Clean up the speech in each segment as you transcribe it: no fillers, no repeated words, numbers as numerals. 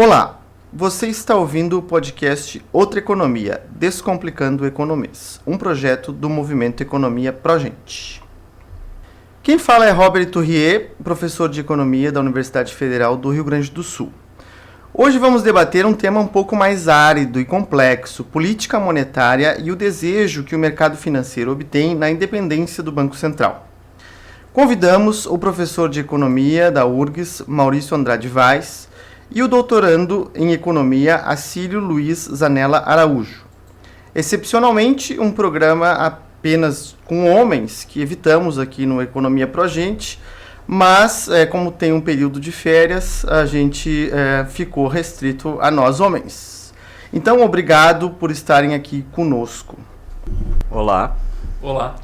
Olá, você está ouvindo o podcast Outra Economia, Descomplicando o Economês, um projeto do Movimento Economia Progente. Quem fala é Robert Tourrier, professor de Economia da Universidade Federal do Rio Grande do Sul. Hoje vamos debater um tema um pouco mais árido e complexo, política monetária e o desejo que o mercado financeiro obtém na independência do Banco Central. Convidamos o professor de Economia da URGS, Maurício Andrade Vaz, e o doutorando em Economia, Acílio Luiz Zanella Araújo. Excepcionalmente, um programa apenas com homens, que evitamos aqui no Economia Progente, mas como tem um período de férias, a gente ficou restrito a nós homens. Então, obrigado por estarem aqui conosco. Olá. Olá.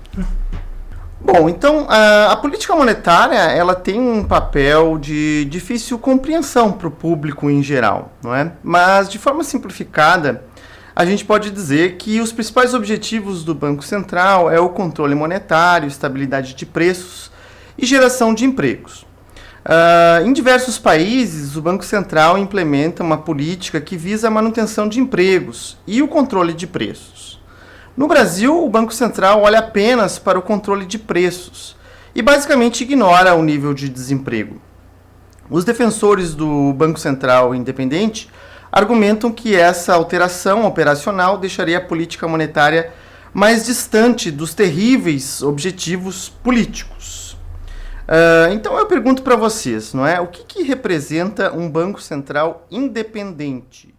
Bom, então, a política monetária ela tem um papel de difícil compreensão para o público em geral, não é? Mas, de forma simplificada, a gente pode dizer que os principais objetivos do Banco Central é o controle monetário, estabilidade de preços e geração de empregos. Em diversos países, o Banco Central implementa uma política que visa a manutenção de empregos e o controle de preços. No Brasil, o Banco Central olha apenas para o controle de preços e basicamente ignora o nível de desemprego. Os defensores do Banco Central independente argumentam que essa alteração operacional deixaria a política monetária mais distante dos terríveis objetivos políticos. Então eu pergunto para vocês, não é? O que representa um Banco Central independente?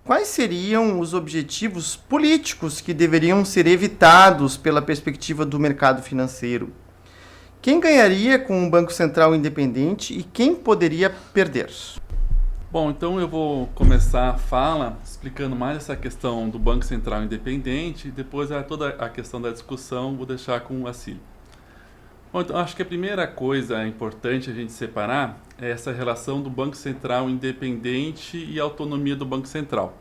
Quais seriam os objetivos políticos que deveriam ser evitados pela perspectiva do mercado financeiro? Quem ganharia com um Banco Central independente e quem poderia perder? Bom, então eu vou começar a fala explicando mais essa questão do Banco Central independente e depois toda a questão da discussão vou deixar com o Acílio. Bom, então acho que a primeira coisa importante a gente separar é essa relação do Banco Central independente e a autonomia do Banco Central.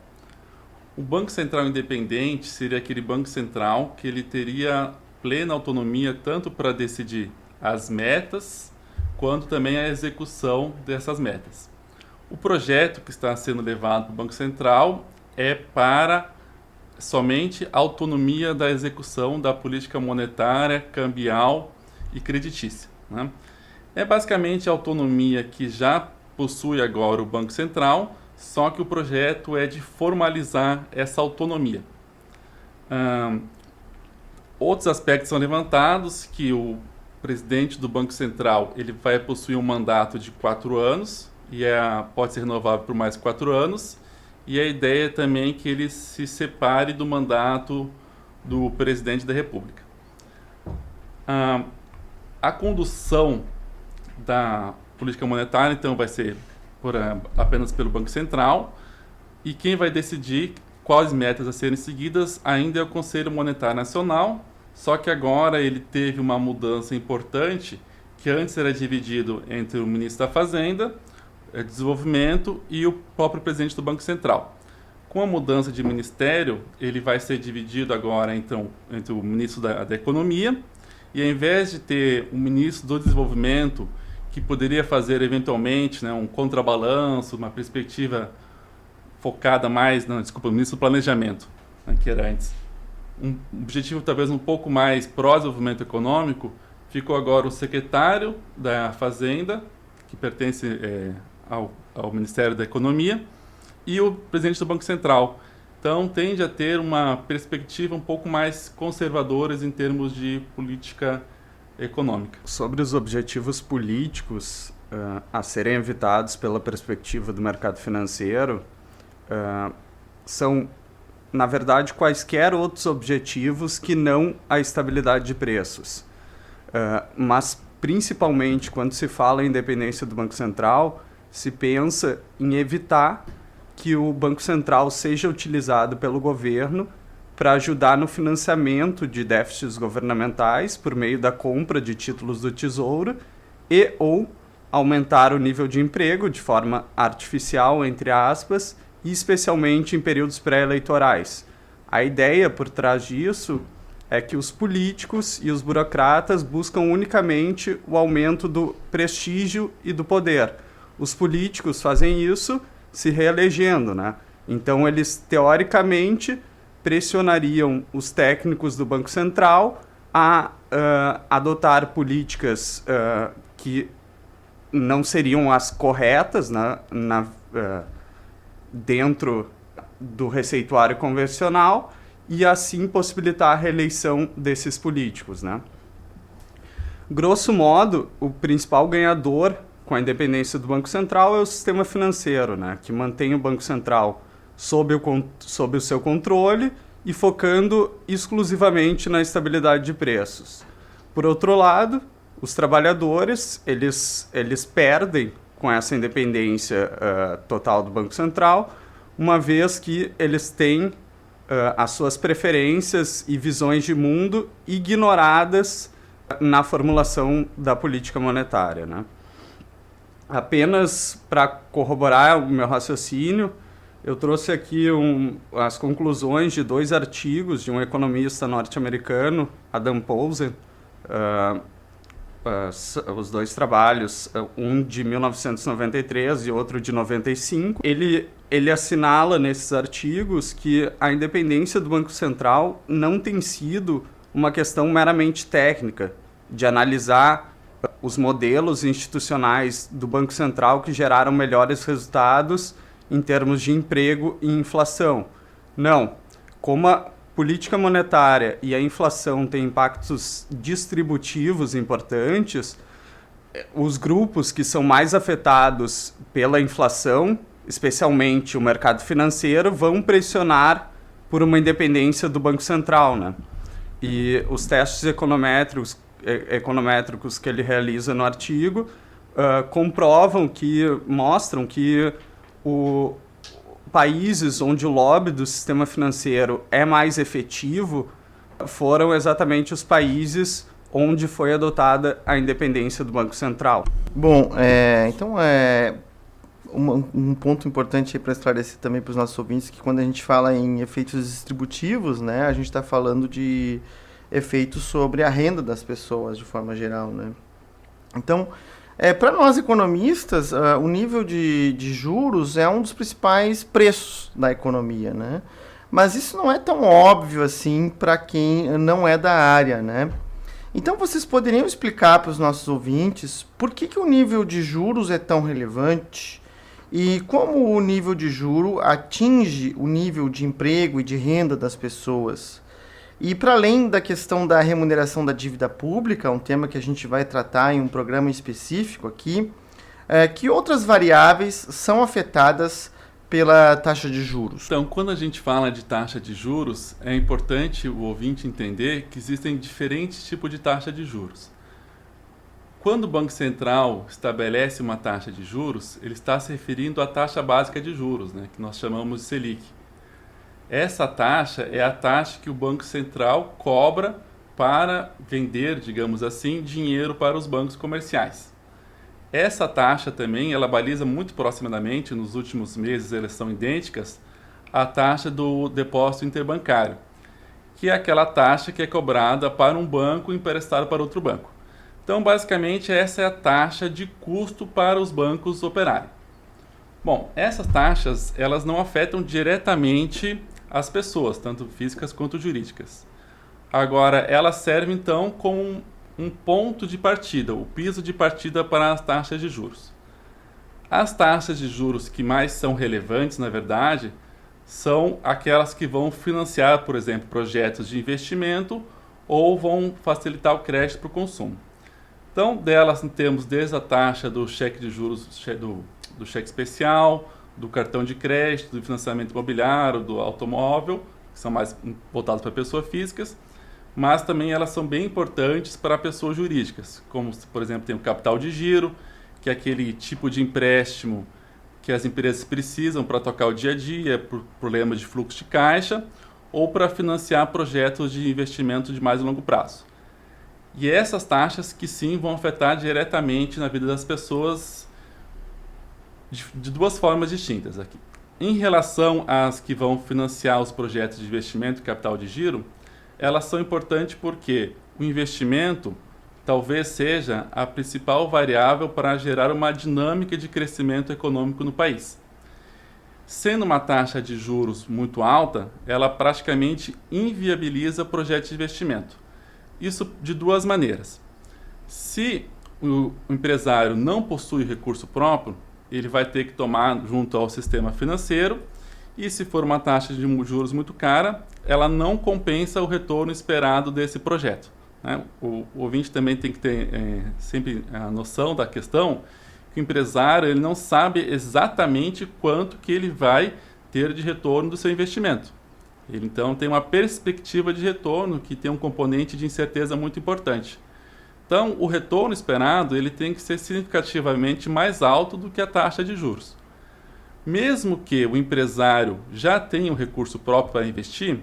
O Banco Central independente seria aquele Banco Central que ele teria plena autonomia tanto para decidir as metas quanto também a execução dessas metas. O projeto que está sendo levado para o Banco Central é para somente a autonomia da execução da política monetária, cambial e creditícia, né? É basicamente a autonomia que já possui agora o Banco Central, só que o projeto é de formalizar essa autonomia. Outros aspectos são levantados, que o presidente do Banco Central ele vai possuir um mandato de 4 anos, e pode ser renovável por mais 4 anos, e a ideia também é que ele se separe do mandato do presidente da República. A condução da política monetária, então, vai ser apenas pelo Banco Central, e quem vai decidir quais metas a serem seguidas ainda é o Conselho Monetário Nacional, só que agora ele teve uma mudança importante, que antes era dividido entre o ministro da Fazenda, Desenvolvimento e o próprio presidente do Banco Central. Com a mudança de ministério, ele vai ser dividido agora então, entre o ministro da Economia, e ao invés de ter um ministro do Desenvolvimento que poderia fazer eventualmente um contrabalanço, uma perspectiva focada mais, o ministro do Planejamento, que era antes. Um objetivo talvez um pouco mais pró-desenvolvimento econômico, ficou agora o secretário da Fazenda, que pertence ao Ministério da Economia, e o presidente do Banco Central. Então, tende a ter uma perspectiva um pouco mais conservadora em termos de política econômica. Sobre os objetivos políticos a serem evitados pela perspectiva do mercado financeiro, são, na verdade, quaisquer outros objetivos que não a estabilidade de preços. Mas, principalmente, quando se fala em independência do Banco Central, se pensa em evitar que o Banco Central seja utilizado pelo governo para ajudar no financiamento de déficits governamentais por meio da compra de títulos do Tesouro e ou aumentar o nível de emprego de forma artificial, entre aspas, e especialmente em períodos pré-eleitorais. A ideia por trás disso é que os políticos e os burocratas buscam unicamente o aumento do prestígio e do poder. Os políticos fazem isso se reelegendo, né? Então, eles, teoricamente, pressionariam os técnicos do Banco Central a adotar políticas que não seriam as corretas, né, dentro do receituário convencional e assim possibilitar a reeleição desses políticos, né? Grosso modo, o principal ganhador com a independência do Banco Central é o sistema financeiro, né, que mantém o Banco Central sob o seu controle e focando exclusivamente na estabilidade de preços. Por outro lado, os trabalhadores, eles perdem com essa independência total do Banco Central, uma vez que eles têm as suas preferências e visões de mundo ignoradas na formulação da política monetária, né? Apenas para corroborar o meu raciocínio, eu trouxe aqui as conclusões de 2 artigos de um economista norte-americano, Adam Posen, os 2 trabalhos, um de 1993 e outro de 95. Ele assinala nesses artigos que a independência do Banco Central não tem sido uma questão meramente técnica, de analisar os modelos institucionais do Banco Central que geraram melhores resultados em termos de emprego e inflação. Não. Como a política monetária e a inflação têm impactos distributivos importantes, os grupos que são mais afetados pela inflação, especialmente o mercado financeiro, vão pressionar por uma independência do Banco Central, né? E os testes econométricos que ele realiza no artigo mostram que países onde o lobby do sistema financeiro é mais efetivo foram exatamente os países onde foi adotada a independência do Banco Central. Bom, então um ponto importante para esclarecer também para os nossos ouvintes que quando a gente fala em efeitos distributivos, né, a gente está falando de efeitos sobre a renda das pessoas de forma geral, né? Então, para nós economistas, o nível de juros é um dos principais preços da economia, né? Mas isso não é tão óbvio assim para quem não é da área, né? Então vocês poderiam explicar para os nossos ouvintes por que o nível de juros é tão relevante e como o nível de juro atinge o nível de emprego e de renda das pessoas? E para além da questão da remuneração da dívida pública, um tema que a gente vai tratar em um programa específico aqui, que outras variáveis são afetadas pela taxa de juros? Então, quando a gente fala de taxa de juros, é importante o ouvinte entender que existem diferentes tipos de taxa de juros. Quando o Banco Central estabelece uma taxa de juros, ele está se referindo à taxa básica de juros, né, que nós chamamos de Selic. Essa taxa é a taxa que o Banco Central cobra para vender, digamos assim, dinheiro para os bancos comerciais. Essa taxa também, ela baliza muito proximamente, nos últimos meses elas são idênticas, à taxa do depósito interbancário, que é aquela taxa que é cobrada para um banco emprestado para outro banco. Então, basicamente, essa é a taxa de custo para os bancos operarem. Bom, essas taxas, elas não afetam diretamente as pessoas, tanto físicas quanto jurídicas. Agora, elas servem, então, como um ponto de partida, o piso de partida para as taxas de juros. As taxas de juros que mais são relevantes, na verdade, são aquelas que vão financiar, por exemplo, projetos de investimento ou vão facilitar o crédito para o consumo. Então, delas temos desde a taxa do cheque de juros, do cheque especial, do cartão de crédito, do financiamento imobiliário, do automóvel, que são mais voltados para pessoas físicas, mas também elas são bem importantes para pessoas jurídicas, como, por exemplo, tem o capital de giro, que é aquele tipo de empréstimo que as empresas precisam para tocar o dia a dia, por problemas de fluxo de caixa, ou para financiar projetos de investimento de mais longo prazo. E essas taxas que sim vão afetar diretamente na vida das pessoas de duas formas distintas aqui. Em relação às que vão financiar os projetos de investimento e capital de giro, elas são importantes porque o investimento talvez seja a principal variável para gerar uma dinâmica de crescimento econômico no país. Sendo uma taxa de juros muito alta, ela praticamente inviabiliza projetos de investimento. Isso de duas maneiras. Se o empresário não possui recurso próprio, ele vai ter que tomar junto ao sistema financeiro, e se for uma taxa de juros muito cara, ela não compensa o retorno esperado desse projeto, né? O ouvinte também tem que ter sempre a noção da questão que o empresário ele não sabe exatamente quanto que ele vai ter de retorno do seu investimento. Ele então tem uma perspectiva de retorno que tem um componente de incerteza muito importante. Então, o retorno esperado ele tem que ser significativamente mais alto do que a taxa de juros. Mesmo que o empresário já tenha um recurso próprio para investir,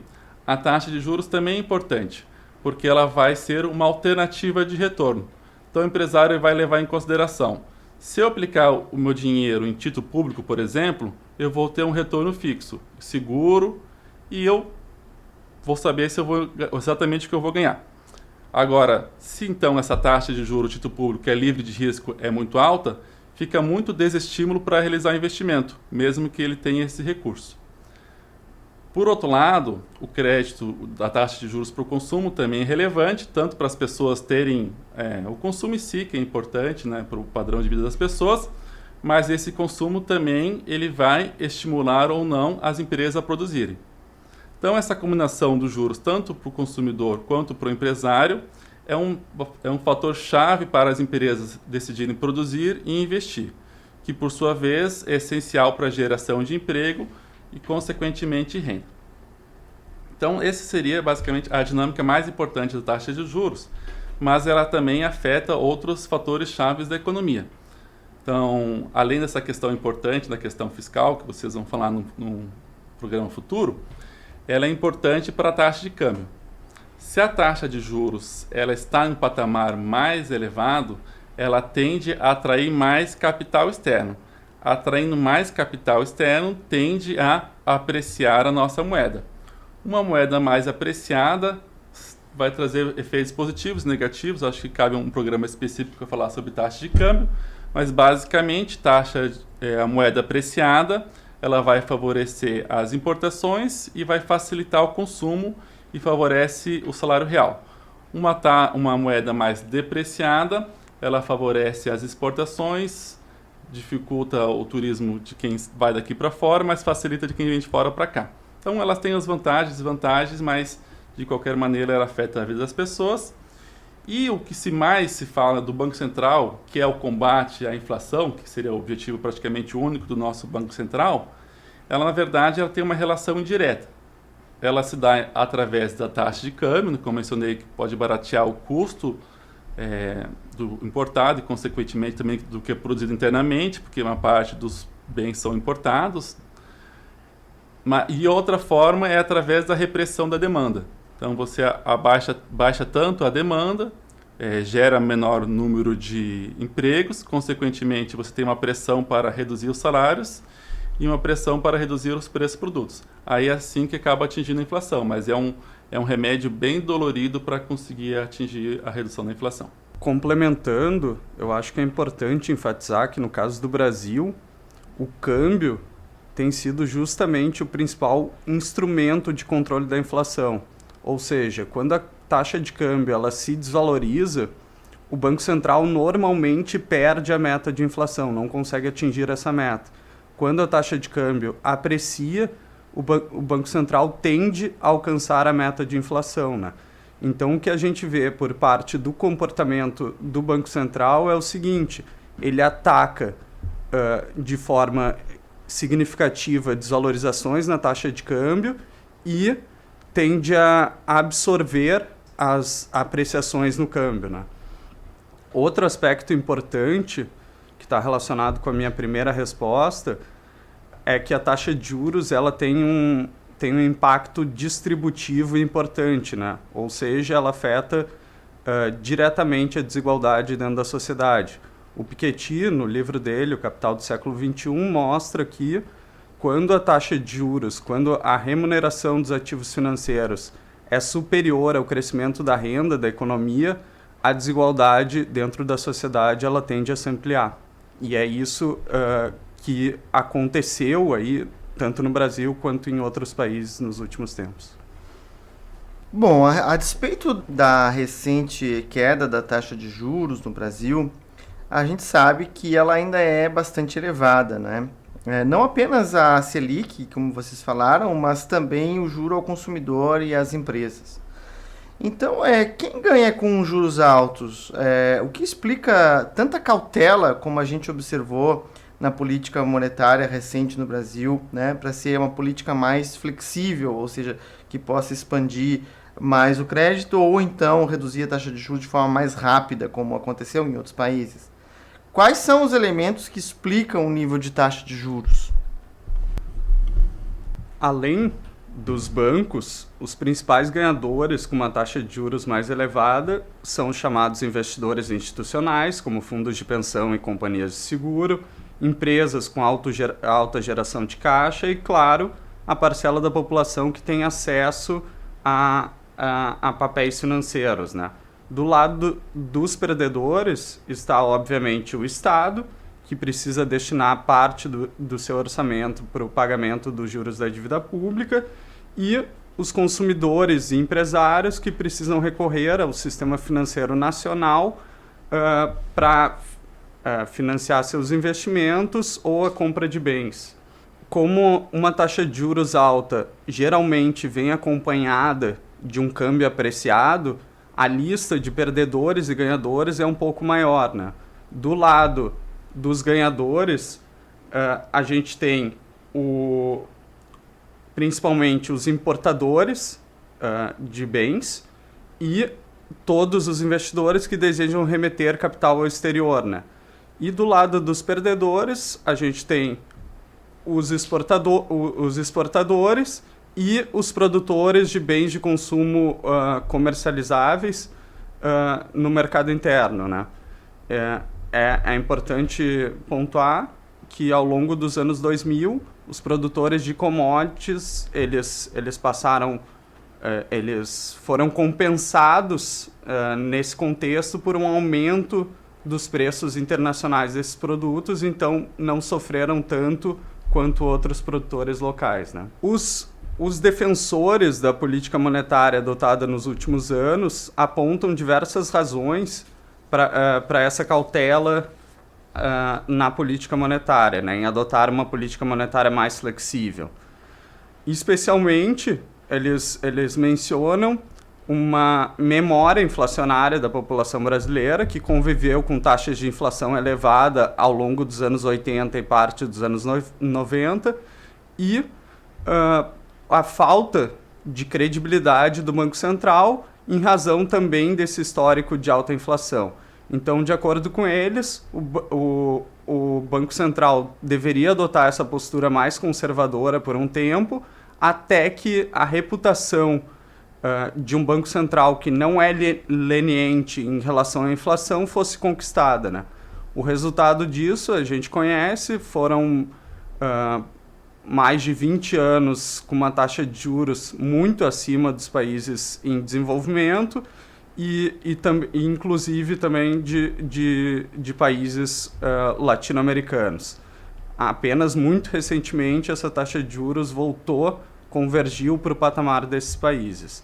a taxa de juros também é importante, porque ela vai ser uma alternativa de retorno. Então, o empresário vai levar em consideração: se eu aplicar o meu dinheiro em título público, por exemplo, eu vou ter um retorno fixo, seguro, e eu vou saber se eu vou, exatamente o que eu vou ganhar. Agora, se então essa taxa de juros título público, que é livre de risco, é muito alta, fica muito desestímulo para realizar investimento, mesmo que ele tenha esse recurso. Por outro lado, o crédito da taxa de juros para o consumo também é relevante, tanto para as pessoas terem o consumo em si, que é importante, né, para o padrão de vida das pessoas, mas esse consumo também ele vai estimular ou não as empresas a produzirem. Então, essa combinação dos juros, tanto para o consumidor quanto para o empresário, é um fator chave para as empresas decidirem produzir e investir, que, por sua vez, é essencial para a geração de emprego e, consequentemente, renda. Então, essa seria, basicamente, a dinâmica mais importante da taxa de juros, mas ela também afeta outros fatores chaves da economia. Então, além dessa questão importante, da questão fiscal, que vocês vão falar num programa futuro, ela é importante para a taxa de câmbio. Se a taxa de juros ela está em um patamar mais elevado, ela tende a atrair mais capital externo. Atraindo mais capital externo, tende a apreciar a nossa moeda. Uma moeda mais apreciada vai trazer efeitos positivos e negativos. Acho que cabe um programa específico para falar sobre taxa de câmbio, mas basicamente a moeda apreciada ela vai favorecer as importações e vai facilitar o consumo e favorece o salário real. Uma moeda mais depreciada, ela favorece as exportações, dificulta o turismo de quem vai daqui para fora, mas facilita de quem vem de fora para cá. Então elas têm as vantagens e desvantagens, mas de qualquer maneira ela afeta a vida das pessoas. E o que mais se fala do Banco Central, que é o combate à inflação, que seria o objetivo praticamente único do nosso Banco Central, ela na verdade ela tem uma relação indireta. Ela se dá através da taxa de câmbio, como eu mencionei, que pode baratear o custo do importado e consequentemente também do que é produzido internamente, porque uma parte dos bens são importados. E outra forma é através da repressão da demanda. Então você baixa tanto a demanda, gera menor número de empregos, consequentemente você tem uma pressão para reduzir os salários e uma pressão para reduzir os preços dos produtos. Aí é assim que acaba atingindo a inflação, mas é um remédio bem dolorido para conseguir atingir a redução da inflação. Complementando, eu acho que é importante enfatizar que no caso do Brasil, o câmbio tem sido justamente o principal instrumento de controle da inflação. Ou seja, quando a taxa de câmbio ela se desvaloriza, o Banco Central normalmente perde a meta de inflação, não consegue atingir essa meta. Quando a taxa de câmbio aprecia, o Banco Central tende a alcançar a meta de inflação, né? Então, o que a gente vê por parte do comportamento do Banco Central é o seguinte: ele ataca de forma significativa desvalorizações na taxa de câmbio e tende a absorver as apreciações no câmbio, né? Outro aspecto importante que está relacionado com a minha primeira resposta é que a taxa de juros ela tem um impacto distributivo importante, né? Ou seja, ela afeta diretamente a desigualdade dentro da sociedade. O Piketty, no livro dele, O Capital do Século XXI, mostra que quando a taxa de juros, quando a remuneração dos ativos financeiros é superior ao crescimento da renda, da economia, a desigualdade dentro da sociedade ela tende a se ampliar. E é isso que aconteceu aí tanto no Brasil quanto em outros países nos últimos tempos. Bom, a despeito da recente queda da taxa de juros no Brasil, a gente sabe que ela ainda é bastante elevada, né? Não apenas a Selic, como vocês falaram, mas também o juro ao consumidor e às empresas. Então, quem ganha com juros altos? O que explica tanta cautela, como a gente observou na política monetária recente no Brasil, né, para ser uma política mais flexível, ou seja, que possa expandir mais o crédito ou então reduzir a taxa de juros de forma mais rápida, como aconteceu em outros países? Quais são os elementos que explicam o nível de taxa de juros? Além dos bancos, os principais ganhadores com uma taxa de juros mais elevada são os chamados investidores institucionais, como fundos de pensão e companhias de seguro, empresas com alta geração de caixa e, claro, a parcela da população que tem acesso a papéis financeiros, né? Do lado dos perdedores está, obviamente, o Estado, que precisa destinar parte do seu orçamento para o pagamento dos juros da dívida pública, e os consumidores e empresários que precisam recorrer ao sistema financeiro nacional para financiar seus investimentos ou a compra de bens. Como uma taxa de juros alta geralmente vem acompanhada de um câmbio apreciado, a lista de perdedores e ganhadores é um pouco maior, né? Do lado dos ganhadores, a gente tem principalmente os importadores de bens e todos os investidores que desejam remeter capital ao exterior, né? E do lado dos perdedores, a gente tem os exportadores e os produtores de bens de consumo comercializáveis no mercado interno, né? É importante pontuar que ao longo dos anos 2000, os produtores de commodities, eles foram compensados nesse contexto por um aumento dos preços internacionais desses produtos, então não sofreram tanto quanto outros produtores locais, né? Os defensores da política monetária adotada nos últimos anos apontam diversas razões para essa cautela na política monetária, né, em adotar uma política monetária mais flexível. Especialmente, eles mencionam uma memória inflacionária da população brasileira que conviveu com taxas de inflação elevada ao longo dos anos 80 e parte dos anos 90 e a falta de credibilidade do Banco Central em razão também desse histórico de alta inflação. Então, de acordo com eles, o Banco Central deveria adotar essa postura mais conservadora por um tempo, até que a reputação de um Banco Central que não é leniente em relação à inflação fosse conquistada, né? O resultado disso, a gente conhece, foram mais de 20 anos com uma taxa de juros muito acima dos países em desenvolvimento e inclusive também de países latino-americanos. Apenas muito recentemente essa taxa de juros convergiu para o patamar desses países.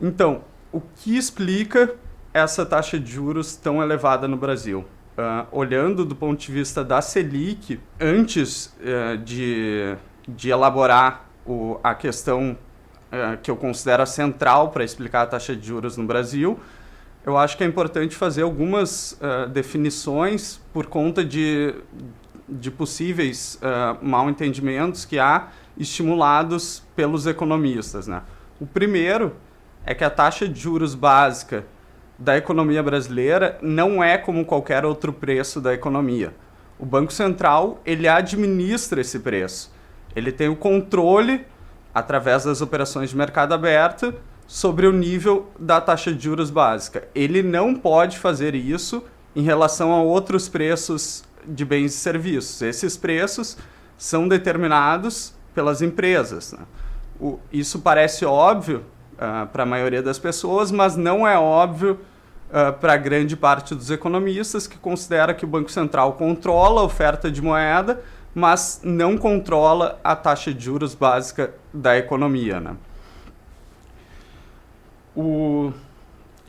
Então, o que explica essa taxa de juros tão elevada no Brasil? Olhando do ponto de vista da Selic, antes de elaborar a questão que eu considero central para explicar a taxa de juros no Brasil, eu acho que é importante fazer algumas definições por conta de possíveis mal-entendimentos que há estimulados pelos economistas, né? O primeiro é que a taxa de juros básica da economia brasileira não é como qualquer outro preço da economia. O Banco Central, ele administra esse preço. Ele tem o controle, através das operações de mercado aberto, sobre o nível da taxa de juros básica. Ele não pode fazer isso em relação a outros preços de bens e serviços. Esses preços são determinados pelas empresas, né? Isso parece óbvio para a maioria das pessoas, mas não é óbvio para grande parte dos economistas, que considera que o Banco Central controla a oferta de moeda, mas não controla a taxa de juros básica da economia, né?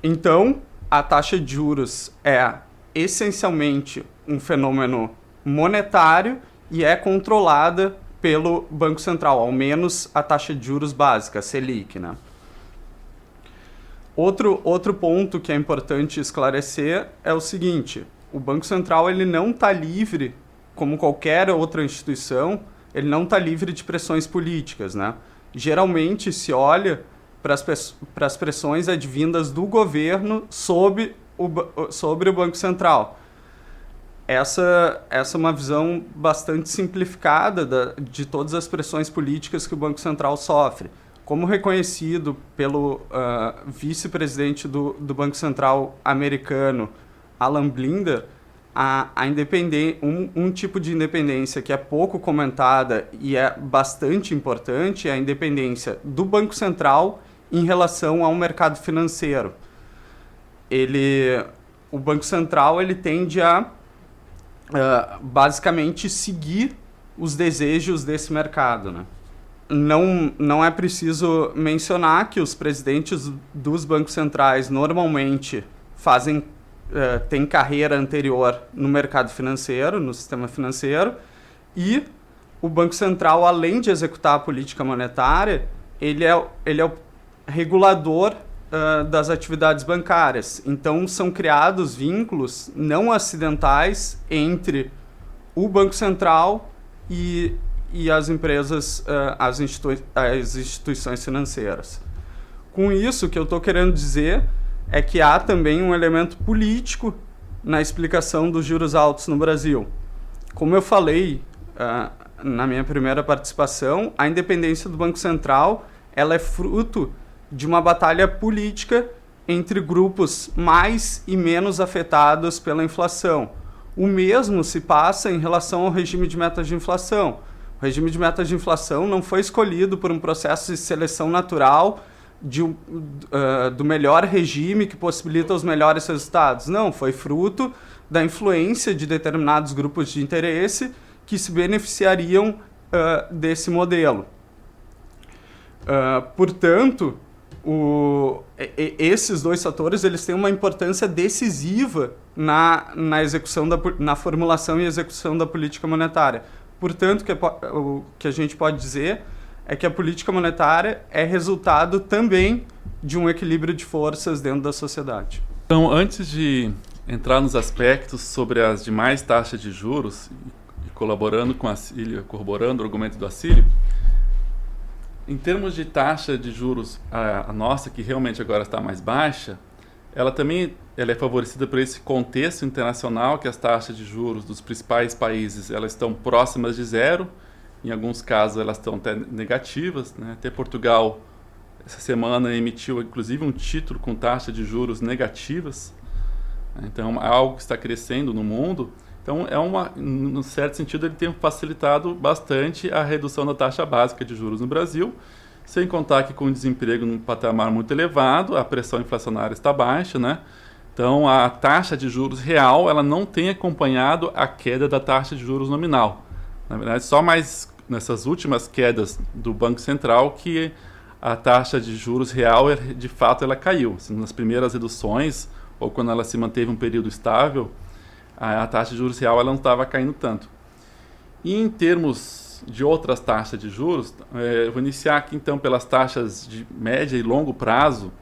Então, a taxa de juros é essencialmente um fenômeno monetário e é controlada pelo Banco Central, ao menos a taxa de juros básica, a Selic, né? Outro ponto que é importante esclarecer é o seguinte: o Banco Central ele não está livre, como qualquer outra instituição, ele não está livre de pressões políticas, né? Geralmente se olha para as pressões advindas do governo sobre o Banco Central. Essa é uma visão bastante simplificada de todas as pressões políticas que o Banco Central sofre. Como reconhecido pelo vice-presidente do Banco Central americano, Alan Blinder, um tipo de independência que é pouco comentada e é bastante importante é a independência do Banco Central em relação ao mercado financeiro. O Banco Central ele tende a basicamente seguir os desejos desse mercado, né? Não é preciso mencionar que os presidentes dos bancos centrais normalmente têm carreira anterior no mercado financeiro, no sistema financeiro, e o Banco Central, além de executar a política monetária, ele é o regulador das atividades bancárias. Então, são criados vínculos não acidentais entre o Banco Central e as empresas, as instituições financeiras. Com isso, o que eu estou querendo dizer é que há também um elemento político na explicação dos juros altos no Brasil. Como eu falei na minha primeira participação, a independência do Banco Central ela é fruto de uma batalha política entre grupos mais e menos afetados pela inflação. O mesmo se passa em relação ao regime de metas de inflação. O regime de metas de inflação não foi escolhido por um processo de seleção natural do melhor regime que possibilita os melhores resultados. Não, foi fruto da influência de determinados grupos de interesse que se beneficiariam desse modelo. Portanto, esses dois fatores eles têm uma importância decisiva na execução na formulação e execução da política monetária. Portanto, o que a gente pode dizer é que a política monetária é resultado também de um equilíbrio de forças dentro da sociedade. Então, antes de entrar nos aspectos sobre as demais taxas de juros, e colaborando com a Acílio, corroborando o argumento do Acílio, em termos de taxa de juros, a nossa, que realmente agora está mais baixa, ela é favorecida por esse contexto internacional que as taxas de juros dos principais países elas estão próximas de zero, em alguns casos elas estão até negativas, né? Até Portugal, essa semana, emitiu inclusive um título com taxa de juros negativas, então é algo que está crescendo no mundo. Então, num certo sentido, ele tem facilitado bastante a redução da taxa básica de juros no Brasil, sem contar que com o desemprego num patamar muito elevado, a pressão inflacionária está baixa, né? Então, a taxa de juros real ela não tem acompanhado a queda da taxa de juros nominal. Na verdade, só mais nessas últimas quedas do Banco Central que a taxa de juros real, de fato, ela caiu. Assim, nas primeiras reduções, ou quando ela se manteve um período estável, a taxa de juros real ela não estava caindo tanto. E em termos de outras taxas de juros, eu vou iniciar aqui então pelas taxas de média e longo prazo,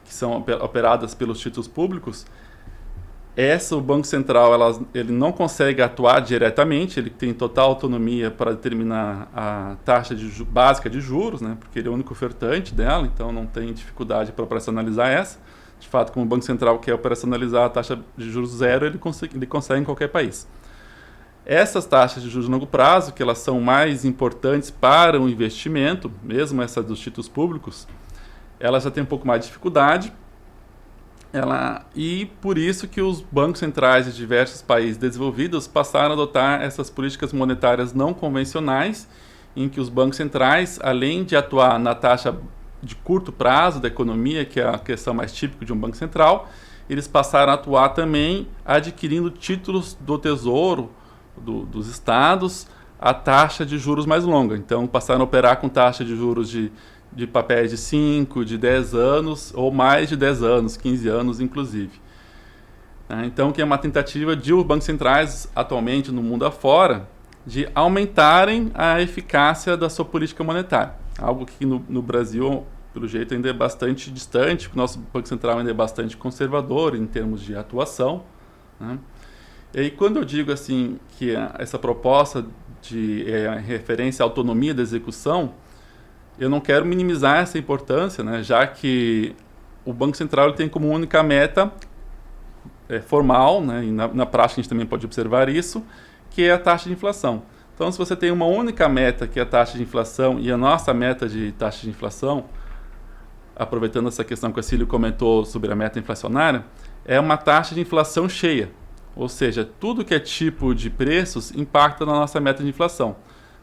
que são operadas pelos títulos públicos. O Banco Central ele não consegue atuar diretamente, ele tem total autonomia para determinar a taxa básica de juros, né, porque ele é o único ofertante dela, então não tem dificuldade para operacionalizar essa. De fato, como o Banco Central quer operacionalizar a taxa de juros zero, ele consegue em qualquer país. Essas taxas de juros de longo prazo, que elas são mais importantes para o investimento, mesmo essa dos títulos públicos, elas já têm um pouco mais de dificuldade. E por isso que os bancos centrais de diversos países desenvolvidos passaram a adotar essas políticas monetárias não convencionais, em que os bancos centrais, além de atuar na taxa de curto prazo da economia, que é a questão mais típica de um banco central, eles passaram a atuar também adquirindo títulos do Tesouro, dos estados, a taxa de juros mais longa. Então, passaram a operar com taxa de juros de papéis de 5, de 10 anos, ou mais de 10 anos, 15 anos, inclusive. Então, que é uma tentativa de os bancos centrais, atualmente no mundo afora, de aumentarem a eficácia da sua política monetária. Algo que no Brasil, pelo jeito, ainda é bastante distante, porque o nosso Banco Central ainda é bastante conservador em termos de atuação, né? E aí, quando eu digo assim que essa proposta de referência à autonomia da execução, eu não quero minimizar essa importância, né, já que o Banco Central ele tem como única meta formal, né, e na prática a gente também pode observar isso, que é a taxa de inflação. Então, se você tem uma única meta, que é a taxa de inflação, e a nossa meta de taxa de inflação, aproveitando essa questão que o Cílio comentou sobre a meta inflacionária, é uma taxa de inflação cheia. Ou seja, tudo que é tipo de preços impacta na nossa meta de inflação.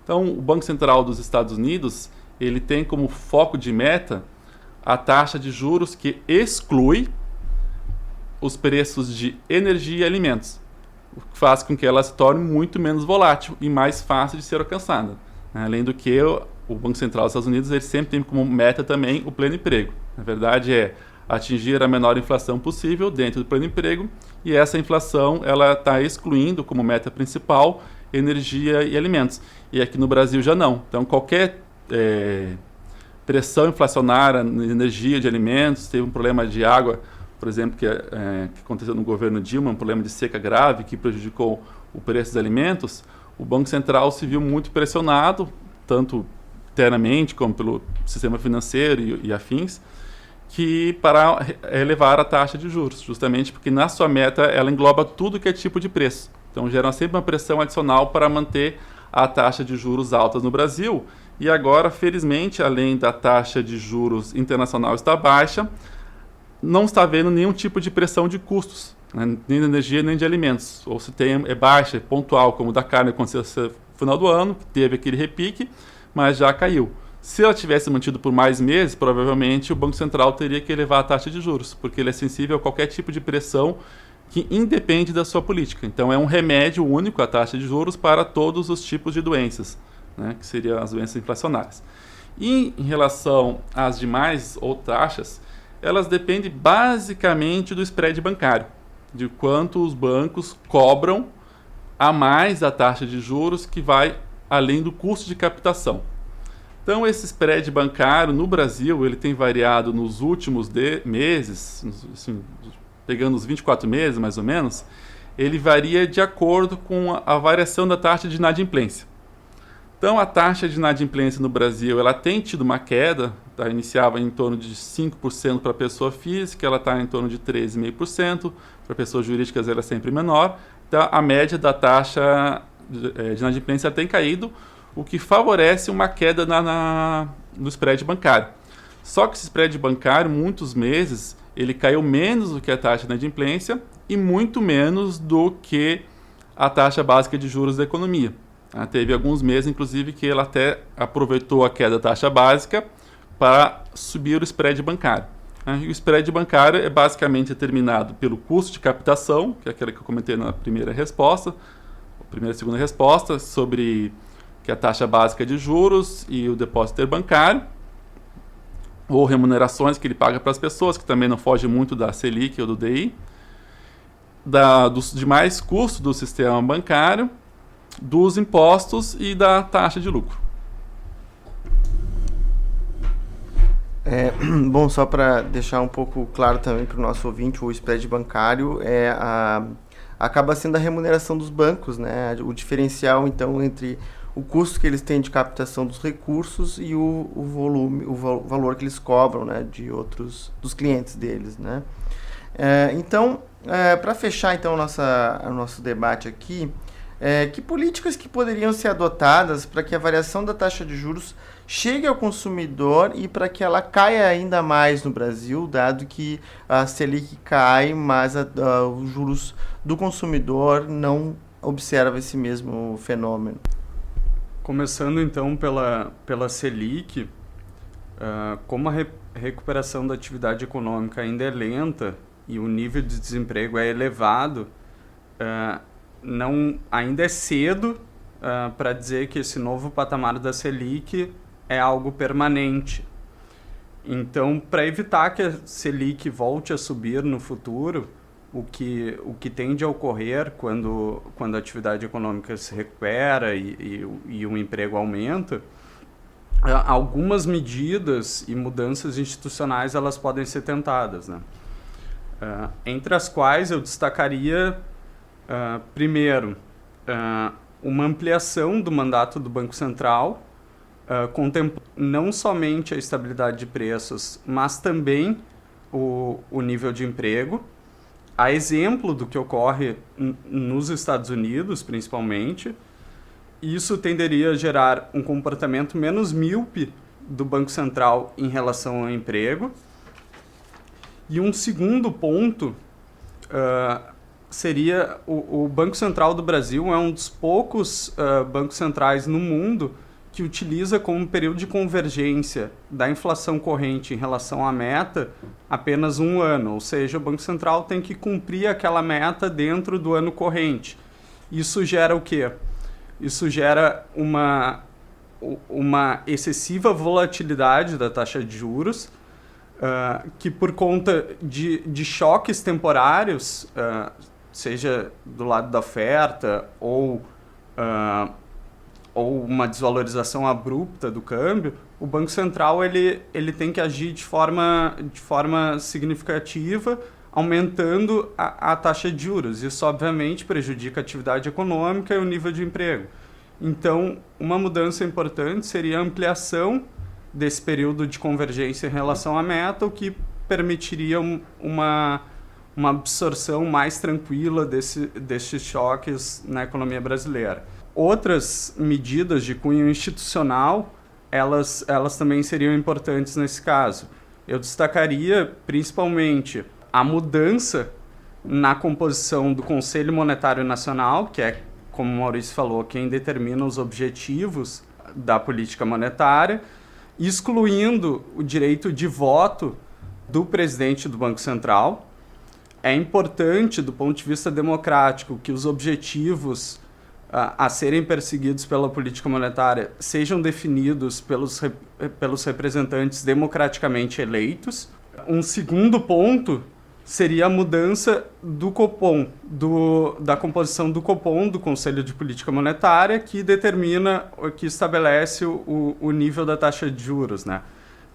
Então, o Banco Central dos Estados Unidos, ele tem como foco de meta a taxa de juros que exclui os preços de energia e alimentos, o que faz com que ela se torne muito menos volátil e mais fácil de ser alcançada. Além do que, o Banco Central dos Estados Unidos ele sempre tem como meta também o pleno emprego. Na verdade, é atingir a menor inflação possível dentro do pleno emprego, e essa inflação ela está excluindo como meta principal energia e alimentos. E aqui no Brasil já não. Então, qualquer pressão inflacionária na energia, de alimentos, teve um problema de água, por exemplo, que aconteceu no governo Dilma, um problema de seca grave que prejudicou o preço dos alimentos, o Banco Central se viu muito pressionado, tanto internamente como pelo sistema financeiro e afins, que para elevar a taxa de juros, justamente porque na sua meta ela engloba tudo que é tipo de preço. Então gera sempre uma pressão adicional para manter a taxa de juros altas no Brasil. E agora, felizmente, além da taxa de juros internacional estar baixa, não está havendo nenhum tipo de pressão de custos, né? Nem de energia, nem de alimentos. Ou se tem, é baixa, é pontual, como o da carne aconteceu no final do ano, que teve aquele repique, mas já caiu. Se ela tivesse mantido por mais meses, provavelmente o Banco Central teria que elevar a taxa de juros, porque ele é sensível a qualquer tipo de pressão que independe da sua política. Então é um remédio único a taxa de juros para todos os tipos de doenças, né, que seriam as doenças inflacionárias. E em relação às demais ou taxas, elas dependem basicamente do spread bancário, de quanto os bancos cobram a mais a taxa de juros que vai além do custo de captação. Então, esse spread bancário no Brasil, ele tem variado nos últimos meses, assim, pegando os 24 meses mais ou menos, ele varia de acordo com a variação da taxa de inadimplência. Então, a taxa de inadimplência no Brasil, ela tem tido uma queda, iniciava em torno de 5% para a pessoa física, ela está em torno de 13,5%, para pessoas jurídicas ela é sempre menor. Então, a média da taxa de inadimplência tem caído, o que favorece uma queda no spread bancário. Só que esse spread bancário, muitos meses, ele caiu menos do que a taxa de inadimplência e muito menos do que a taxa básica de juros da economia. Teve alguns meses, inclusive, que ela até aproveitou a queda da taxa básica para subir o spread bancário. E o spread bancário é basicamente determinado pelo custo de captação, que é aquela que eu comentei na primeira e segunda resposta, sobre que é a taxa básica de juros e o depósito interbancário, ou remunerações que ele paga para as pessoas, que também não foge muito da Selic ou do DI, dos demais custos do sistema bancário, dos impostos e da taxa de lucro. Bom, só para deixar um pouco claro também para o nosso ouvinte, o spread bancário acaba sendo a remuneração dos bancos, né? O diferencial, então, entre o custo que eles têm de captação dos recursos e o volume, o valor que eles cobram, né, dos clientes deles, né? Então, para fechar então o nosso debate aqui, que políticas que poderiam ser adotadas para que a variação da taxa de juros chegue ao consumidor e para que ela caia ainda mais no Brasil, dado que a Selic cai, mas os juros do consumidor não observa esse mesmo fenômeno? Começando então pela Selic, como a recuperação da atividade econômica ainda é lenta e o nível de desemprego é elevado, ainda é cedo para dizer que esse novo patamar da Selic é algo permanente. Então, para evitar que a Selic volte a subir no futuro, o que tende a ocorrer quando a atividade econômica se recupera e o emprego aumenta, algumas medidas e mudanças institucionais elas podem ser tentadas, né? Entre as quais eu destacaria, primeiro, uma ampliação do mandato do Banco Central, contemplando não somente a estabilidade de preços, mas também o nível de emprego. A exemplo do que ocorre nos Estados Unidos, principalmente, isso tenderia a gerar um comportamento menos míope do Banco Central em relação ao emprego. E um segundo ponto seria o Banco Central do Brasil é um dos poucos bancos centrais no mundo que utiliza como período de convergência da inflação corrente em relação à meta apenas 1 ano, ou seja, o Banco Central tem que cumprir aquela meta dentro do ano corrente. Isso gera o quê? Isso gera uma excessiva volatilidade da taxa de juros, que por conta de choques temporários, seja do lado da oferta ou uma desvalorização abrupta do câmbio, o Banco Central ele tem que agir de forma significativa, aumentando a taxa de juros. Isso, obviamente, prejudica a atividade econômica e o nível de emprego. Então, uma mudança importante seria a ampliação desse período de convergência em relação à meta, o que permitiria uma absorção mais tranquila desses choques na economia brasileira. Outras medidas de cunho institucional, elas também seriam importantes nesse caso. Eu destacaria principalmente a mudança na composição do Conselho Monetário Nacional, que é, como o Maurício falou, quem determina os objetivos da política monetária, excluindo o direito de voto do presidente do Banco Central. É importante, do ponto de vista democrático, que os objetivos a serem perseguidos pela política monetária sejam definidos pelos representantes democraticamente eleitos. Um segundo ponto seria a mudança do Copom, da composição do Copom, do Conselho de Política Monetária, que estabelece o nível da taxa de juros, né?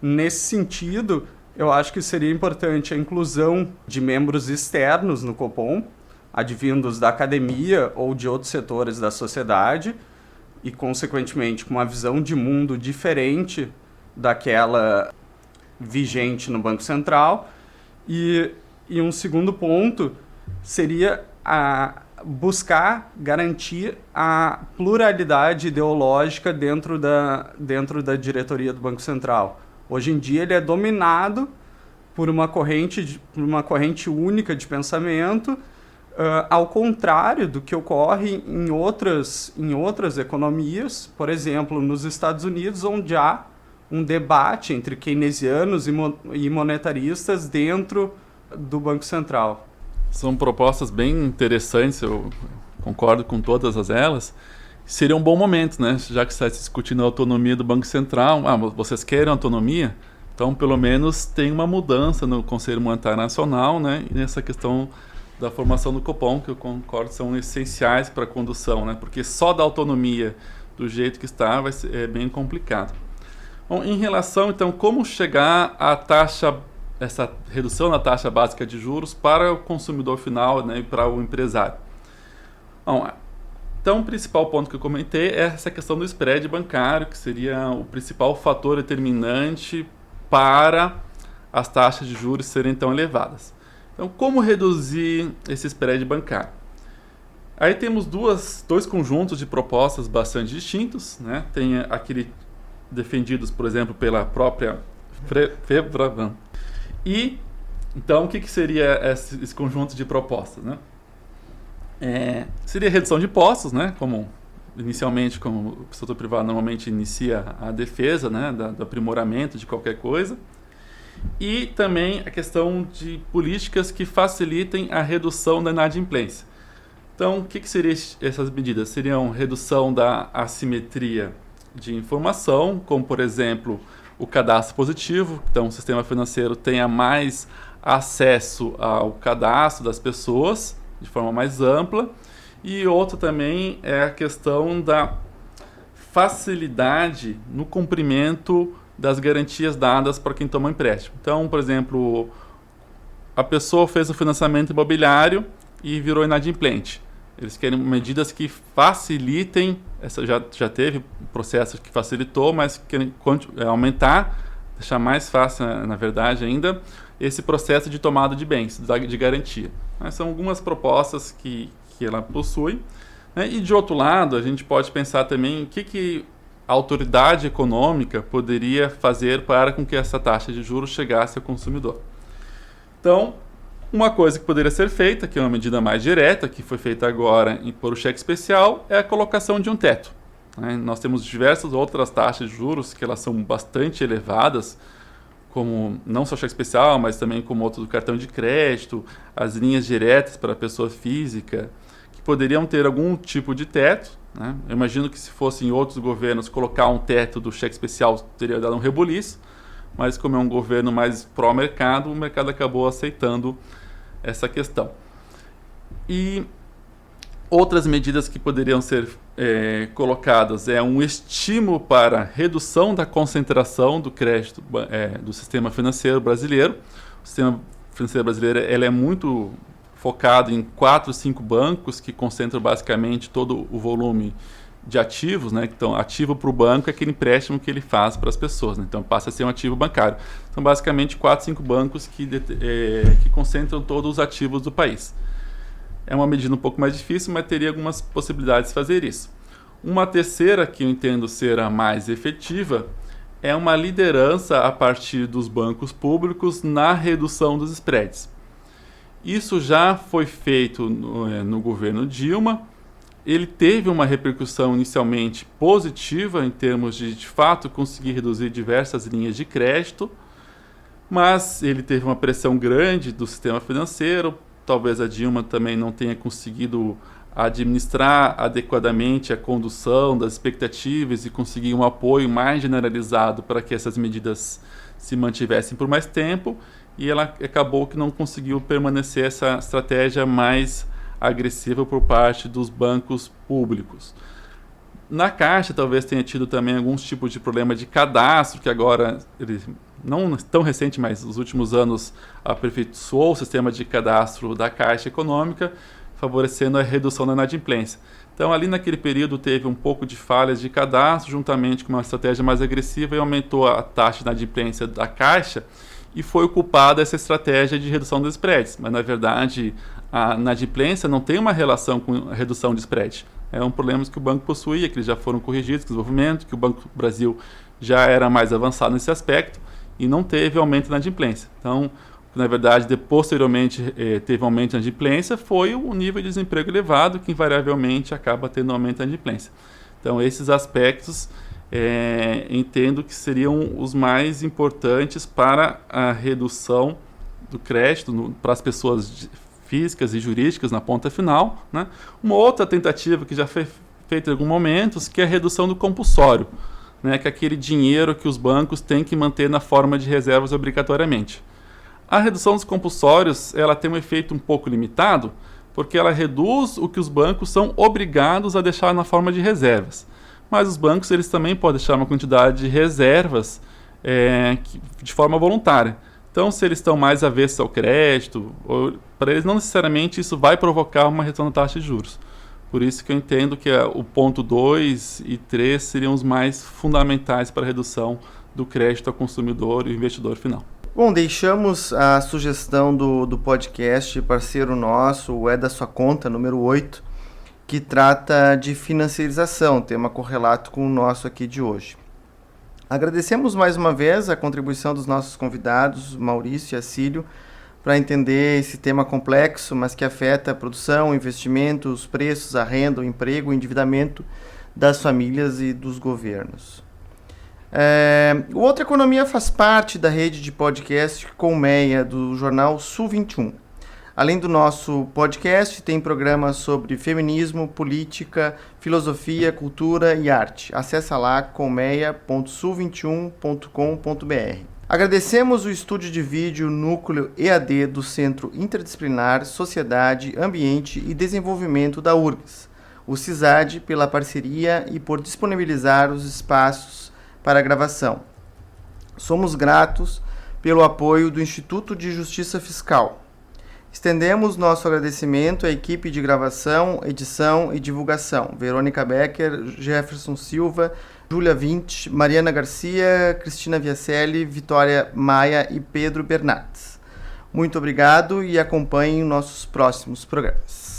Nesse sentido, eu acho que seria importante a inclusão de membros externos no Copom, advindos da academia ou de outros setores da sociedade e, consequentemente, com uma visão de mundo diferente daquela vigente no Banco Central. E um segundo ponto seria buscar garantir a pluralidade ideológica dentro da diretoria do Banco Central. Hoje em dia ele é dominado por uma corrente única de pensamento, ao contrário do que ocorre em outras economias, por exemplo, nos Estados Unidos, onde há um debate entre keynesianos e monetaristas dentro do Banco Central. São propostas bem interessantes, eu concordo com todas elas. Seria um bom momento, né? Já que está se discutindo a autonomia do Banco Central. Vocês querem autonomia? Então, pelo menos, tem uma mudança no Conselho Monetário Nacional, né? E nessa questão da formação do Copom, que eu concordo são essenciais para a condução, né? Porque só da autonomia do jeito que está é bem complicado. Bom, em relação, então, como chegar à essa redução da taxa básica de juros para o consumidor final, né, e para o empresário? Bom, então, o principal ponto que eu comentei é essa questão do spread bancário, que seria o principal fator determinante para as taxas de juros serem tão elevadas. Então, como reduzir esse spread bancário? Aí temos dois conjuntos de propostas bastante distintos, né? Tem aquele defendidos, por exemplo, pela própria Febraban. E, então, o que seria esse conjunto de propostas, né? Seria redução de impostos, né? Inicialmente, como o setor privado normalmente inicia a defesa, né? Do aprimoramento de qualquer coisa. E também a questão de políticas que facilitem a redução da inadimplência. Então, o que seriam essas medidas? Seriam redução da assimetria de informação, como, por exemplo, o cadastro positivo. Então, o sistema financeiro tenha mais acesso ao cadastro das pessoas de forma mais ampla. E outra também é a questão da facilidade no cumprimento das garantias dadas para quem toma um empréstimo. Então, por exemplo, a pessoa fez o financiamento imobiliário e virou inadimplente. Eles querem medidas que facilitem, já teve processo que facilitou, mas querem aumentar, deixar mais fácil, na verdade, ainda, esse processo de tomada de bens, de garantia. Mas são algumas propostas que ela possui. Né? E, de outro lado, a gente pode pensar também o que a autoridade econômica poderia fazer para com que essa taxa de juros chegasse ao consumidor. Então, uma coisa que poderia ser feita, que é uma medida mais direta, que foi feita agora por o cheque especial, é a colocação de um teto. Né? Nós temos diversas outras taxas de juros que elas são bastante elevadas, como não só o cheque especial, mas também como outro do cartão de crédito, as linhas diretas para a pessoa física, que poderiam ter algum tipo de teto. Né? Eu imagino que se fosse em outros governos colocar um teto do cheque especial teria dado um rebuliço, mas como é um governo mais pró-mercado, o mercado acabou aceitando essa questão. E outras medidas que poderiam ser colocadas é um estímulo para redução da concentração do crédito do sistema financeiro brasileiro. O sistema financeiro brasileiro ele é muito focado em 4, 5 bancos que concentram basicamente todo o volume de ativos, né? Então, ativo para o banco é aquele empréstimo que ele faz para as pessoas, né? Então, passa a ser um ativo bancário. São basicamente 4, 5 bancos que concentram todos os ativos do país. É uma medida um pouco mais difícil, mas teria algumas possibilidades de fazer isso. Uma terceira, que eu entendo ser a mais efetiva, é uma liderança a partir dos bancos públicos na redução dos spreads. Isso já foi feito no governo Dilma. Ele teve uma repercussão inicialmente positiva em termos de fato, conseguir reduzir diversas linhas de crédito, mas ele teve uma pressão grande do sistema financeiro. Talvez a Dilma também não tenha conseguido administrar adequadamente a condução das expectativas e conseguir um apoio mais generalizado para que essas medidas se mantivessem por mais tempo, e ela acabou que não conseguiu permanecer essa estratégia mais agressiva por parte dos bancos públicos. Na Caixa talvez tenha tido também alguns tipos de problema de cadastro, que agora, ele não tão recente, mas nos últimos anos aperfeiçoou o sistema de cadastro da Caixa Econômica, favorecendo a redução da inadimplência. Então, ali naquele período teve um pouco de falhas de cadastro, juntamente com uma estratégia mais agressiva, e aumentou a taxa de inadimplência da Caixa, e foi ocupada essa estratégia de redução dos spreads. Mas, na verdade, a inadimplência não tem uma relação com a redução de spread. É um problema que o banco possuía, que eles já foram corrigidos, com o desenvolvimento, que o Banco do Brasil já era mais avançado nesse aspecto e não teve aumento na inadimplência. Então, na verdade, posteriormente teve aumento na inadimplência, foi o nível de desemprego elevado, que invariavelmente acaba tendo aumento na inadimplência. Então, esses aspectos entendo que seriam os mais importantes para a redução do crédito para as pessoas físicas e jurídicas na ponta final. Né? Uma outra tentativa que já foi feita em alguns momentos, que é a redução do compulsório, né? Que é aquele dinheiro que os bancos têm que manter na forma de reservas obrigatoriamente. A redução dos compulsórios ela tem um efeito um pouco limitado, porque ela reduz o que os bancos são obrigados a deixar na forma de reservas. Mas os bancos eles também podem deixar uma quantidade de reservas de forma voluntária. Então, se eles estão mais avessos ao crédito, para eles não necessariamente isso vai provocar uma redução da taxa de juros. Por isso que eu entendo que o ponto 2 e 3 seriam os mais fundamentais para a redução do crédito ao consumidor e investidor final. Bom, deixamos a sugestão do podcast parceiro nosso, o É da Sua Conta, número 8, que trata de financiarização, tema correlato com o nosso aqui de hoje. Agradecemos mais uma vez a contribuição dos nossos convidados, Maurício e Acílio, para entender esse tema complexo, mas que afeta a produção, investimento, os preços, a renda, o emprego, o endividamento das famílias e dos governos. O Outra Economia faz parte da rede de podcast Colmeia, do jornal Sul 21. Além do nosso podcast, tem programas sobre feminismo, política, filosofia, cultura e arte. Acesse lá colmeia.sul21.com.br. Agradecemos o estúdio de vídeo Núcleo EAD do Centro Interdisciplinar Sociedade, Ambiente e Desenvolvimento da URGS, o CISAD, pela parceria e por disponibilizar os espaços para a gravação. Somos gratos pelo apoio do Instituto de Justiça Fiscal. Estendemos nosso agradecimento à equipe de gravação, edição e divulgação: Verônica Becker, Jefferson Silva, Júlia Vint, Mariana Garcia, Cristina Viacelli, Vitória Maia e Pedro Bernardes. Muito obrigado e acompanhem nossos próximos programas.